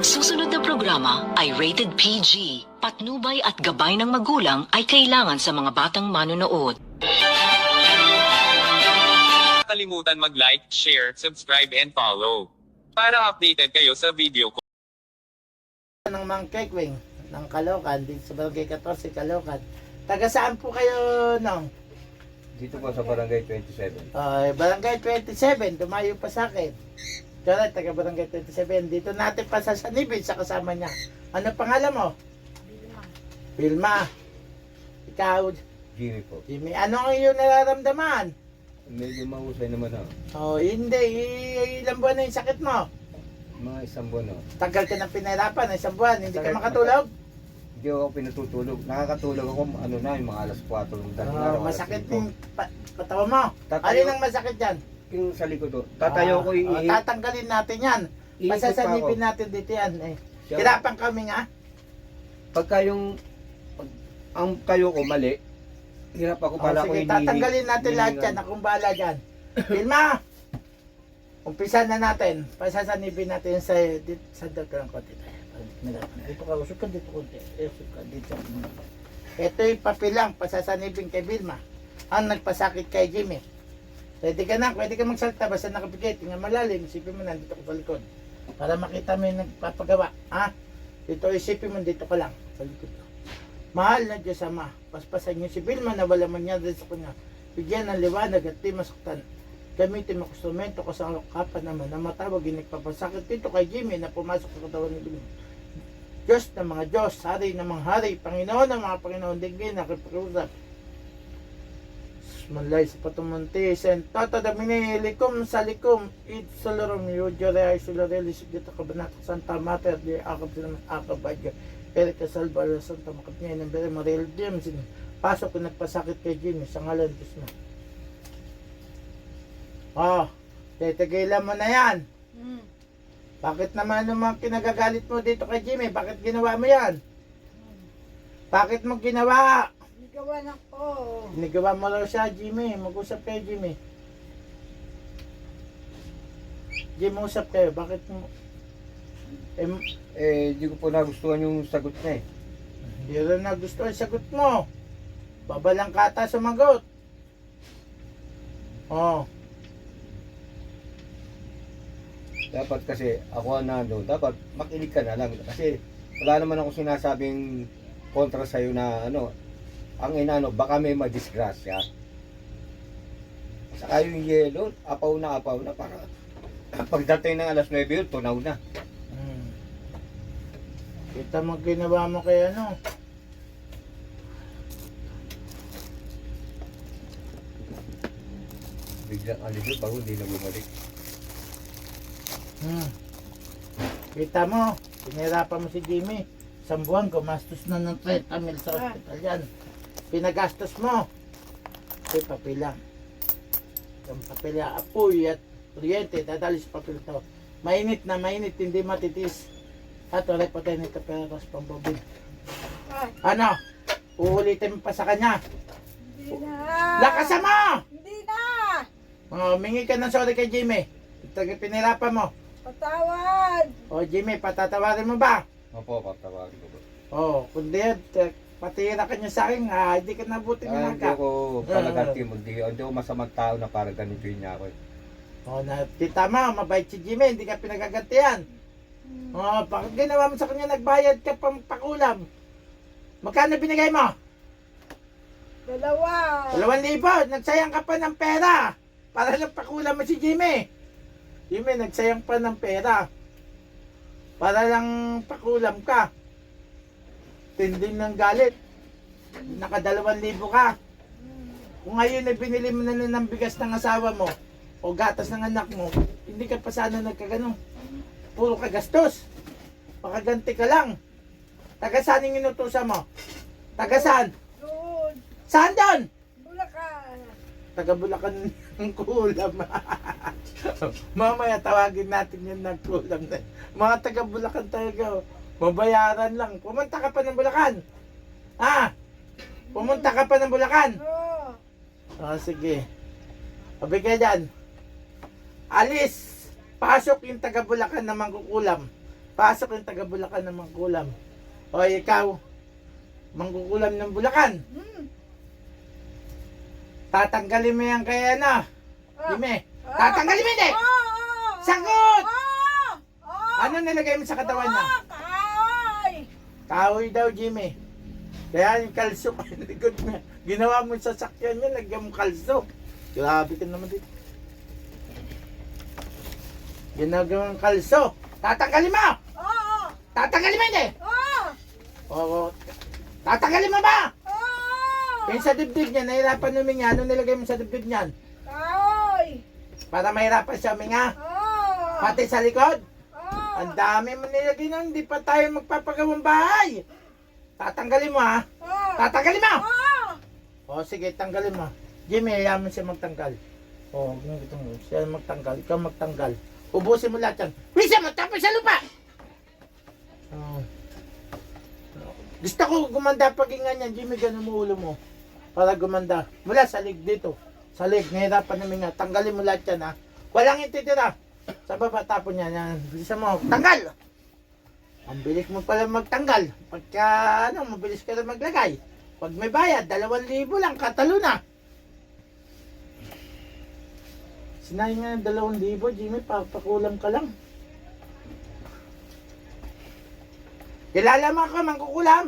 Ang susunod na programa ay rated PG. Patnubay at gabay ng magulang ay kailangan sa mga batang manonood. Kalimutan mag-like, share, subscribe and follow. Para updated kayo sa video ko. Ng Mang Kekwing ng Caloocan, dito sa Barangay 14, Caloocan. Taga saan po kayo, Nong? Dito po sa Barangay 27. Barangay 27, dumayo pa sa akin. Correct, taga Barangay 27. Dito natin pa sa Sanibid sa kasama niya. Ano pangalan mo? Vilma. Ikaw, Jimmy po. Jimmy. Ano ang iyong nararamdaman? Medyo mahusay naman ako. Hindi. Ilang buwan na yung sakit mo? Mga isang buwan o. Tagal ka ng pinahirapan, isang buwan. Hindi ka makatulog? Hindi ako pinatutulog. Nakakatulog ako yung mga alas 4 ng dating araw. Masakit yung katawan mo. Tatayo. Alin ang masakit dyan? Yung sa likod o. Tatayo ko tatanggalin natin yan. Pasasanipin natin dito yan. Hirapan kami nga. Pagka ang tayo ko mali, hirap ako pala ko sige, tatanggalin natin lahat yan. Akong bahala dyan. Vilma! Umpisa na natin. Pasasanipin natin sa doktor ng konti. Dito ka, usok ka dito konti. Usok ka dito. Ito yung papilang pasasanipin kay Vilma. Ang nagpasakit kay Jimmy. Pwede ka na, pwede ka magsalta. Basta nakapigay, tingnan malalim. Isipin mo nandito ko sa likod. Para makita mo yung nagpapagawa. Ha? Dito isipin mo, dito ka lang. Sa likod ko. Mahal na Diyos Ama, paspasan niyo si Vilma na wala man niya rin sa kanya. Bigyan ng liwanag at di masaktan. Gamitin mo instrumento ko sa kapan naman na matawag yung nagpapasakit dito kay Jimmy na pumasok sa katawan ni Vilma. Diyos ng mga Diyos, Hari ng mga Hari, Panginoon ng mga Panginoon, digin na kipakiusap. Malay sa patumunti, sen tata damini likum sa likum, it solorum yudjore ay soloreli sigita kabanata Santa Mater, di akab sila akab adyo. Erika Salvador Santa Makapnya ng Bere Mariel James. Pasok kung nagpasakit kay Jimmy sa ngalan Diyos na. Titigilan mo na yan. Bakit naman yung mga kinagagalit mo dito kay Jimmy? Bakit ginawa mo yan? Bakit mo ginawa? Gawa na ko. Ginawa mo raw siya, Jimmy. Mag-usap kayo, Jimmy. Jimmy, usap kayo. Bakit mo? Hindi ko po nagustuhan yung sagot niya eh. Hindi rin nagustuhan yung sagot mo. Babalang kata sumagot. Dapat kasi ako dapat makinig ka na lang. Kasi wala naman ako sinasabing kontra sa'yo na ang baka may madisgrasya. Saka yung yelo, apaw na para pagdating ng alas 9 yun, tunaw na. Kita mo ginawa mo kay Biglang alibot bago hindi na bumalik. Kita mo, pinahirapan mo si Jimmy. Isang buwan, gumastos na ng 30 mil sa hospital yan. Pinagastos mo. Ito papila. Yung papila, apoy at kuryente, dadali sa papel to. Mainit na mainit, hindi matitis. At wala patay nito pero pambobin. Ano? Uulitin mo pa sa kanya. Hindi na. Lakasan mo! Hindi na. Mingi ka ng sorry kay Jimmy. Pinirapan mo. Patawad. Jimmy, patatawarin mo ba? Opo, patawagin ko po. Kundi patira ka niya sa akin, hindi ka nabuti ng Hindi hangka. ako talagang hindi ako masamang tao na para ganituin niya ako eh. Kita mo, mabait si Jimmy, hindi ka pinagagantihan. Bakit ginawa mo sa kanya, nagbayad ka pang pakulam? Magkano binigay mo? 2,000. Nagsayang ka pa ng pera. Para lang pakulam mo si Jimmy. Jimmy, nagsayang pa ng pera. Para lang pakulam ka. Tinding ng galit. Naka 2,000 ka. Kung ngayon ay binili mo na ng bigas ng asawa mo o gatas ng anak mo, hindi ka pa sana nagkaganon. Puro ka gastos. Makaganti ka lang. Taga saan yung inutusan mo? Taga saan? Doon. Saan doon? Bulacan. Taga Bulacan ng kulam. Mamaya tawagin natin yung nagkulam na. Mga taga Bulacan talaga. Mabayaran lang. Pumunta ka pa ng Bulacan. Pumunta ka pa ng Bulacan. Sige. Sabi ka dyan. Alis. Pasok yung taga Bulacan na mangkukulam. Pasok yung taga Bulacan ng mangkulam. O ikaw, mangkukulam ng Bulacan. Hmm. Tatanggalin mo yan kaya na. Jimmy, tatanggalin mo hindi. Oh! Sagot! Oh! Oh! Ano nilagay mo sa katawan niya? Kahoy! Kahoy daw, Jimmy. Kaya yung kalso pa yung likod niya. Ginawa mo sa sakyan niya, lagyan mo kalso. Grabe ka naman dito. Ginagawang kalso. Tatanggalin mo! Oh! Tatanggalin mo hindi! Oh! Oo. Tatanggalin mo ba? Oh! Yung sa dibdib niya, nahirapan huminga. Ano nilagay mo sa dibdib niyan? Kahoy! Para mahirapan siya huminga. Oh! Pati sa likod. Oh! Ang dami mo nilagay na, hindi pa tayo magpapagawang bahay. Tatanggalin mo ha. Oh! Tatanggalin mo! Oh! O sige, tanggalin mo. Jimmy, hayaan mo siya magtanggal. O, ganito mo. Siya magtanggal, ikaw magtanggal. Ubusin mo lahat yan. Bisa mo, tapos sa lupa! Oh. Gusto ko gumanda pag ingan yan, Jimmy, ganun mo ulo mo. Para gumanda. Mula sa lig dito. Sa lig, nahirapan namin nga. Tanggalin mo lahat yan ha. Walang ititira. Sa baba, tapon yan. Yan. Bisa mo, tanggal! Ang bilis mo pala magtanggal. Pagka, mabilis ka na maglagay. Pag may bayad, 2,000 lang, katalo na. Sinabi nga ng 2,000, Jimmy, papakulam ka lang. Kilala mo ako, mangkukulam.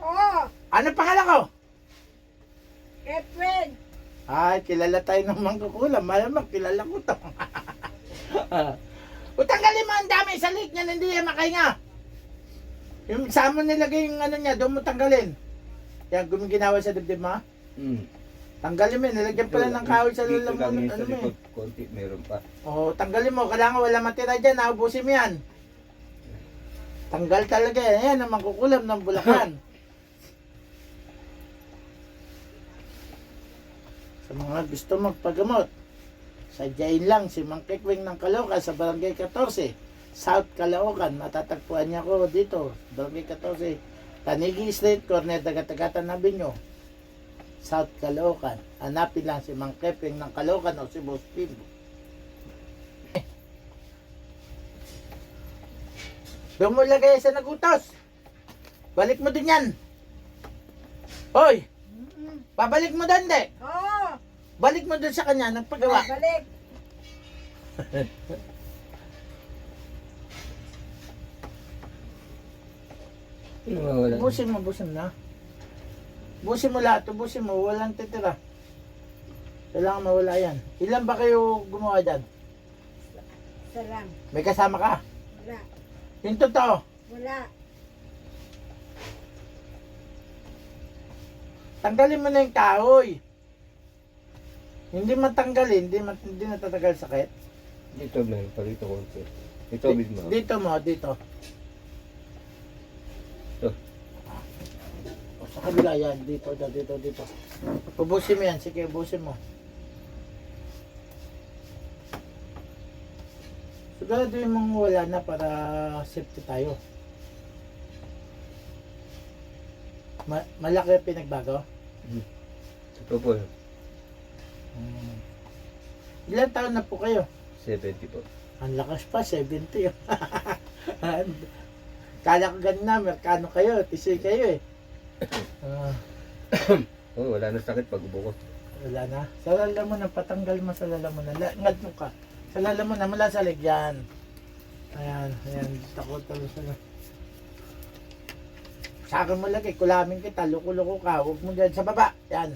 Oh! Ano pangalan ko? Catherine! Ay, kilala tayo ng mangkukulam. Malamang, kilala ko to. Tanggalin mo ang dami sa lig niya, hindi yan makahinga. Yung saan mo nilagay yung ano niya, doon mo tanggalin. Yan, gumiginawa sa dibdib mo. Tanggalin mo, nilagyan pala ng kahoy sa Dito lulam mo. lang yun sa Ano mo likod, konti, meron pa. O, tanggalin mo. Kailangan wala matira dyan. Naubusin mo yan. Tanggal talaga yan. Yan ang mangkukulam ng Bulacan. Sa mga gusto magpagamot, sadyain lang si Mang Kikwing ng Caloocan sa Barangay 14, South Caloocan. Matatagpuan niya ko dito, Barangay 14, Tanigi Street, Corner Dagat-Dagatan Avenue, South Caloocan. Hanapin lang si Mang Kikwing ng Caloocan o si Boss Pim. Doon mo lagay sa nagutos. Balik mo din yan. Hoy! Babalik mo doon, de. Oh! Balik mo doon sa kanya ng paggawa. Balik! Wala. Busin mo na. Busin mo lahat, ubusin mo, walang titira. Kailangan mawala yan. Ilan ba kayo gumawa dyan? Salam. May kasama ka? Wala. Yung totoo. Wala. Tanggalin mo na yung kahoy. Hindi matanggalin, hindi natatagal sakit. Dito meron pa rito konti. Ito mismo. Dito mo, dito. Ito. O, sa kabila yan, dito. Ubusin mo yan, sige, ubusin mo. Siguraduhin mong wala na para safety tayo. Malaki ang pinagbago? Ito po, Ilan taon na po kayo? 70 po. Ang lakas pa, 70. Kala ko ganun na, Merkano kayo, tisoy kayo eh. Oh, wala na sakit pag ubo ko. Wala na. Sa lalamunan, patanggal mo sa lalamunan. Ngad mo ka. Sa lalamunan, mula sa ligyan. Ayan. Takot sa sa akin mo lagi, kulamin kita, luko-luko ka. Huwag mo dyan sa baba. Yan.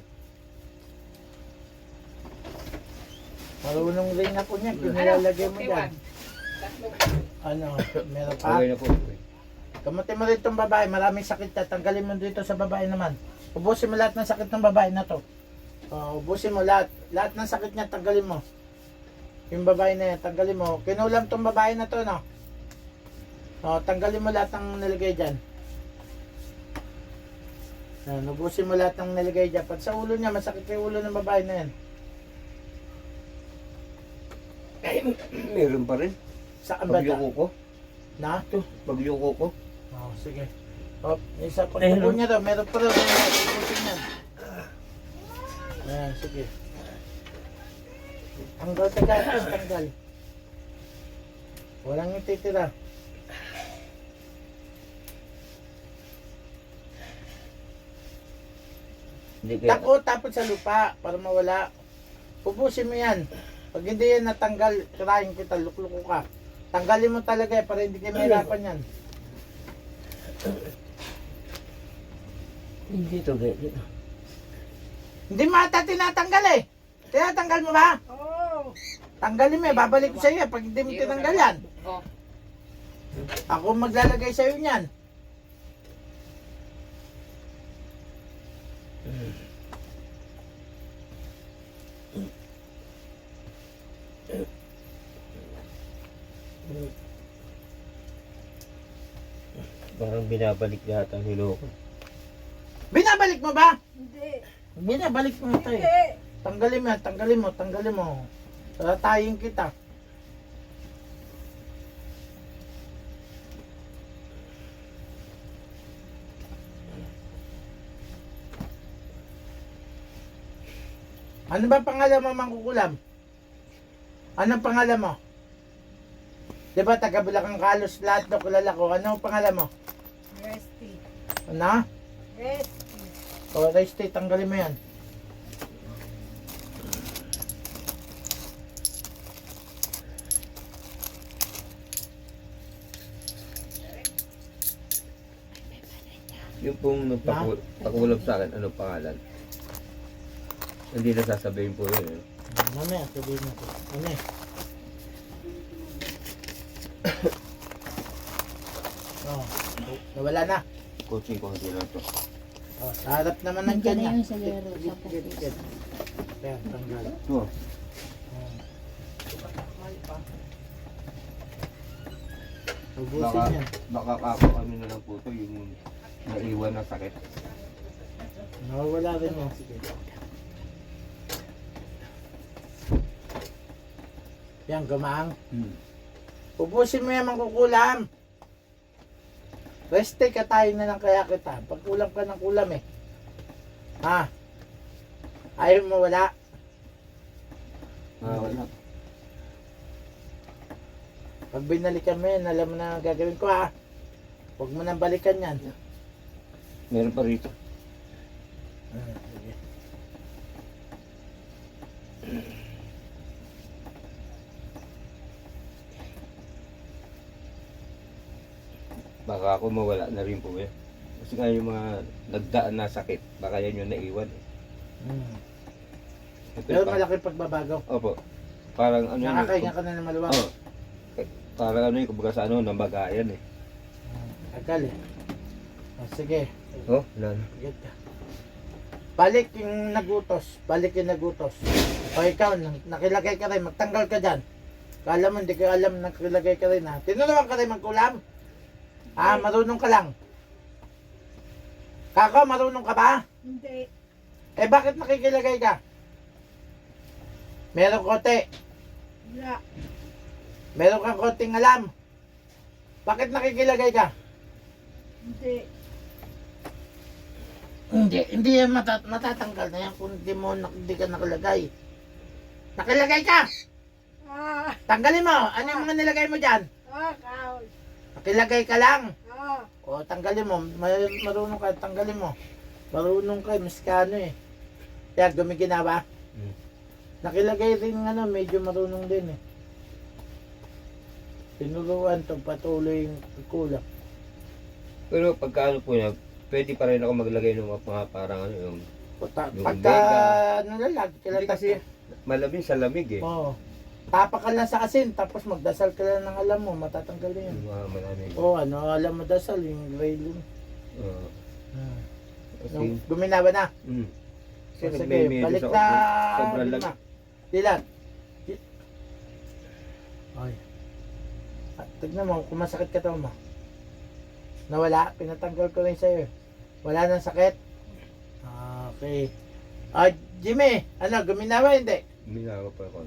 Marunong rin ako niya, pinilalagay mo dyan. Ano, meron pa? Okay na po. Kamutin mo rin itong babae, maraming sakit na. Tanggalin mo dito sa babae naman. Ubusin mo lahat ng sakit ng babae na to. Ubusin mo lahat. Lahat ng sakit niya, tanggalin mo. Yung babae na yan, tanggalin mo. Kinulam tong babae na to, no? Tanggalin mo lahat ng nilagay dyan. Ubusin mo lahat ng nilagay dyan. Pag sa ulo niya, masakit yung ulo ng babae na yan. Meron pa rin. Saan ba Pagyuko ko. Na? Pagyuko ko. Sige. Isa pag tubo niya daw, meron pa rin. Ubusin niya. Ayan, sige. Tanggal. Walang ititira. Hindi kaya. Tapon sa lupa para mawala. Ubusin mo yan. Pag hindi yan natanggal, kirahin kita, lukluko ka. Tanggalin mo talaga para hindi kayo mahirapan yan. Hindi to, dito. Hindi mata tinatanggal eh. Tinatanggal mo ba? Oo. Tanggalin mo eh, babalik ko sa iyo pag hindi mo tinanggal yan. Ako maglalagay sa iyo niyan. Parang binabalik yata ang niloko. Binabalik mo ba? Hindi. Binabalik mo ito eh. Hindi. Tanggalin mo yan, tanggalin mo. Tatayin kita. Ano ba pangalan mo, Mangkukulam? Anong pangalan mo? Di ba taga Bulacan Kalos lahat na kilala ko. Ano ang pangalan mo? Resty. Ano? Resty. O, Resty, tanggalin mo yan. Yung pong nagpakulab sa akin, anong pangalan? Hindi na sasabihin po yun. Eh. Mamaya, sabihin mo ko. Ano eh? Oh, nawala na. Coaching ko hindi na to. Oh, sa harap naman ng Nandiyan na kanya. yun sa lero, sa Git. Kaya, tanggal. Ito. Oh. Ubusin yan. Baka ako ano na lang po ito, yung naiwan na sakit. Nawawala rin yan. Sige. Yan, gumaang. Ubusin mo yan, Mangkukulam. Reste ka tayo na lang kaya kita. Pag kulam ka ng kulam eh. Ha? Ayaw mo wala. Wala. Pag binalikan mo yan, alam mo na ang gagawin ko ha. Huwag mo nang balikan yan. Meron pa rito. Sige. Baka ako mawala na rin po eh. Kasi nga yung mga nagdaan na sakit, baka yan yung naiwan eh. Ito Pero yung malaki pagbabago. Opo. Parang ano yun. Nakakahinga ka na ng maluwag. Oo. Parang ano yun, kumbaga sa ano, nambagayan eh. Tagal eh. Sige. Oh, wala na. Sige ka. Balik yung nagutos. Balik yung nagutos. O ikaw, nakilagay ka rin. Magtanggal ka dyan. Kala mo, hindi ka alam nakilagay ka rin ha. Tinuruan ka rin magkulam. Ah, marunong ka lang. Kako, marunong ka ba? Hindi. Eh, bakit nakikilagay ka? Meron kote. Wala. Meron kang konting alam. Bakit nakikilagay ka? Hindi. Hindi yan matatanggal na yan kung hindi ka nakalagay. Nakilagay ka! Ah. Tanggalin mo! Ano yung mga nilagay mo dyan? Ah, kaul. Nakilagay ka lang. Ah. O, tanggalin mo. Marunong ka, tanggalin mo. Marunong ka, miskano eh. Kaya gumiginawa. Nakilagay rin ano, medyo marunong din eh. Tinuruan to patuloy yung kulang. Pero pagka ano po niya, pwede pa rin ako maglagay ng mga parang ano yung... Yung Pagka mega. ano lalag, Hindi kasi malamig sa lamig eh. Oo. Tapak ka lang sa asin, tapos magdasal ka lang ng alam mo, matatanggal yan. Yung mga malamig. Oo, ano, alam mo dasal, yung gray-lum. Kasi, Guminawa na. Kasi O, sige, nagme-medyo balik sa na. sobrang Dilma. lamig. Dilan. Ay. Tignan mo, kung masakit ka to mo. Nawala, pinatanggal ko rin sa'yo. Wala nang sakit. Okay. Jimmy, ano, guminawa hindi? Minawa pa ako.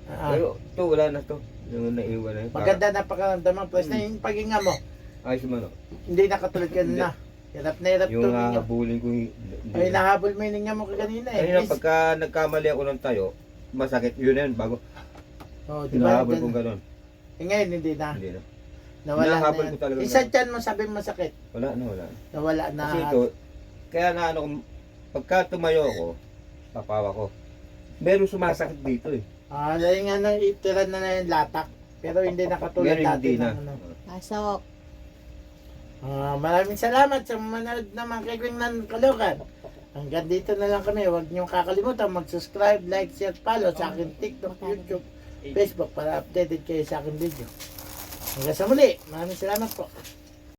Ah, Pero ito, wala na to. Yung naiwan na yun. maganda na pakaramdaman. Plus na yung paghinga mo, Ayos mo no? hindi na katulad ka na. Hirap na hirap Yung tumingin. habulin ko Ay, nahabol mo yung hininga mo kanina eh. Kanina pagka nagkamali ako ng tayo, masakit yun yan. Bago Oh, di ba? hinahabol kong gano'n. Ngayon, hindi na. Hindi na. Nawala Hinahabol na ko talaga yan. Isa dyan mo sabi mo masakit. Wala na, wala na. Nawala na. Kasi ito, kaya na ano, pagka tumayo ako, papawa ko. Meron sumasakit dito eh. Dahil nga nang itira na yung latak. Pero hindi nakatulad Meron dati hindi na. ng ano. Pasok. Maraming salamat sa manood naman kay Queen ng Kalokan. Hanggang dito na lang kami. Huwag niyong kakalimutan mag-subscribe, like, share, follow sa akin TikTok, YouTube, Facebook para updated kayo sa akin video. Hanggang sa muli. Maraming salamat po.